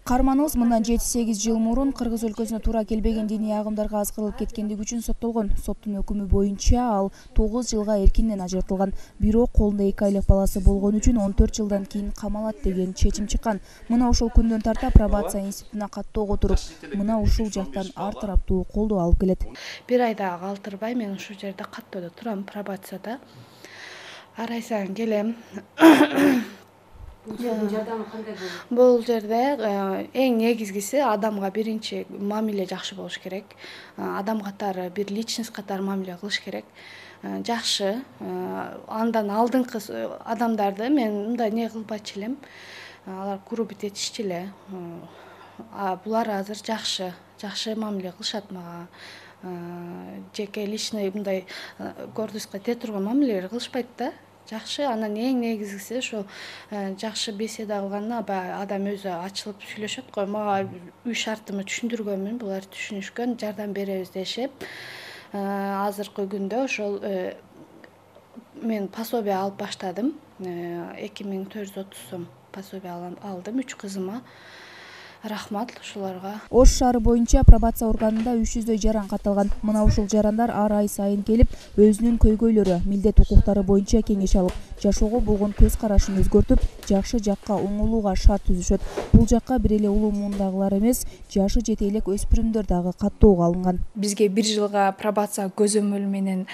Карманыбыз мындан 7-8 жыл мурун Кыргыз өлкөсүнө туура келбеген диний агымдарга аскарылып кеткендиги үчүн соттолгон. Соттун өкүмү боюнча ал 9 жылга эркинден ажыратылган. Бирок колунда 2 айлык баласы болгон үчүн 14 жылдан кийин камалат деген чечим чыккан. Мына ошол күндөн тарта пробация институтуна каттоого туруп, мына ушул жактан ар тараптуу колдоо алып келет. Бир айда калтырбай мен ушул жерде каттоодо турам, пробацияда. Арайсаң келем. Бул жерде эң негизгиси адамга биринчи мамиле жакшы болуш керек. Адам катары, бир личность катары мамиле кылыш керек. Жакшы. Андан алдыңкы адамдарды мен мындай не кылбачу элем. Алар грубить этишчү эле. Булар азыр жакшы мамиле кылышат мага. Жеке личный мындай гордостька тие турган мамилелер кылышпайт да. Жакшы, анан эң негизгиси ошо жакшы беседа кылганда адам өзү ачылып сүйлөшөт го. Мага үй шартымды түшүндүргөнмүн, булар түшүнүшкөн, жардам беребиз дешип. Азыркы күндө ошол мен пособие алып баштадым. 2430 сом пособие алдым 3 кызыма. Рахмат ушуларга. Ош шаары боюнча пробация органында 300дөй жаран катталган. Мына ушул жарандар ар ай сайын келип, өзүнүн көйгөйлөрү, милдет укуктары боюнча кеңеш алып, жашоого болгон көз карашын өзгөртүп, жакшы жакка оңолууга шарт түзүшөт. Бул жакка бир эле улуу муундагылар эмес, жашы жете элек өспүрүмдөр дагы каттоого алынган. Бизге 1 жылга пробация көзөмөл менен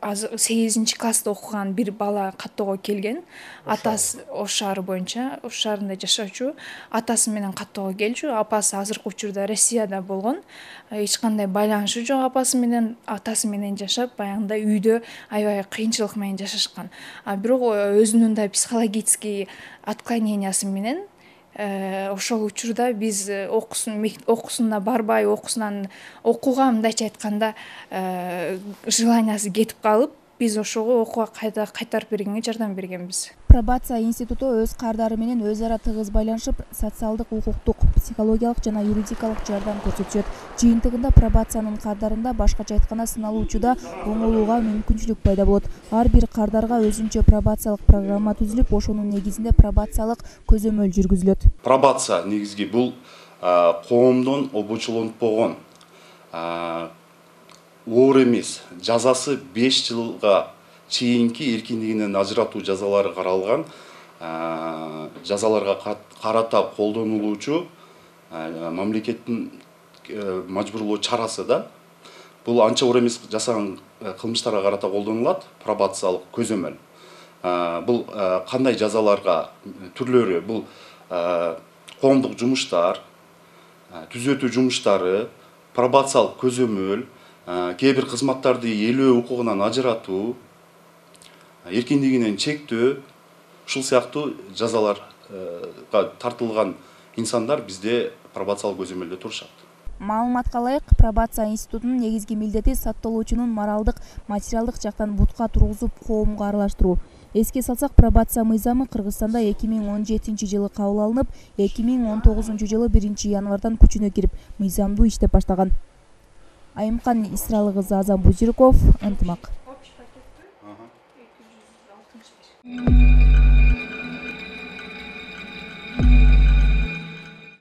8 класста окуган бир бала каттоого келген. Атасы Ош шаары боюнча, Ош шаарында жашачу, атасы менен каттоого келчү. Апасы азыркы учурда Россияда болгон. Эч кандай байланышы жок апасы менен, атасы менен жашап, баягындай үйдө аябай кыйынчылык менен жашашкан. Бирок өзүнүн да психологический отклонениясы менен ошол учурда биз окуусуна барбай, окууга мындайча айтканда желаниясы кетип калып, биз ошого окууга кайтарып бергенге жардам бергенбиз. Пробация институту өз кардары менен өз ара тыгыз байланышып, социалдык, укуктук, психологиялык жана юридикалык жардам көрсөтүшөт. Жыйынтыгында пробациянын кардарында башкача айтканда сыналуучуда оңолууга мүмкүнчүлүк пайда болот. Ар бир кардарга өзүнчө пробациялык программа түзүлүп, ошонун негизинде пробациялык көзөмөл жүргүзүлөт. Пробация негизги бул коомдон обочолонтпогон, оор эмес, жазасы 5 жылга чейинки эркиндигинен ажыратуу жазалары каралган, жазаларга карата колдонулуучу мамлекеттин мажбурлоо чарасы да. Бул анча оор эмес жасаган кылмыштарга карата колдонулат пробациялык көзөмөл. Бул кандай жазаларга түрлөрү? Бул коомдук жумуштар, түзөтүү жумуштары, пробациялык көзөмөл, кээ бир кызматтарды ээлөө укугунан ажыратуу, эркиндигинен чектөө, ушул сыяктуу жазаларга тартылган инсандар бизде пробациялык көзөмөлдө турушат. Маалыматка ылайык, пробация институтунун негизги милдети соттолуучунун моралдык, материалдык жактан бутка тургузуп, коомго аралаштыруу. Эске салсак, пробация мыйзамы Кыргызстанда 2017 жылы кабыл алынып, 2019 жылы 1 январдан күчүнө кирип, мыйзамдуу иштеп баштаган. Айымкан Исралы кызы Азам Бузирков, Ынтымак.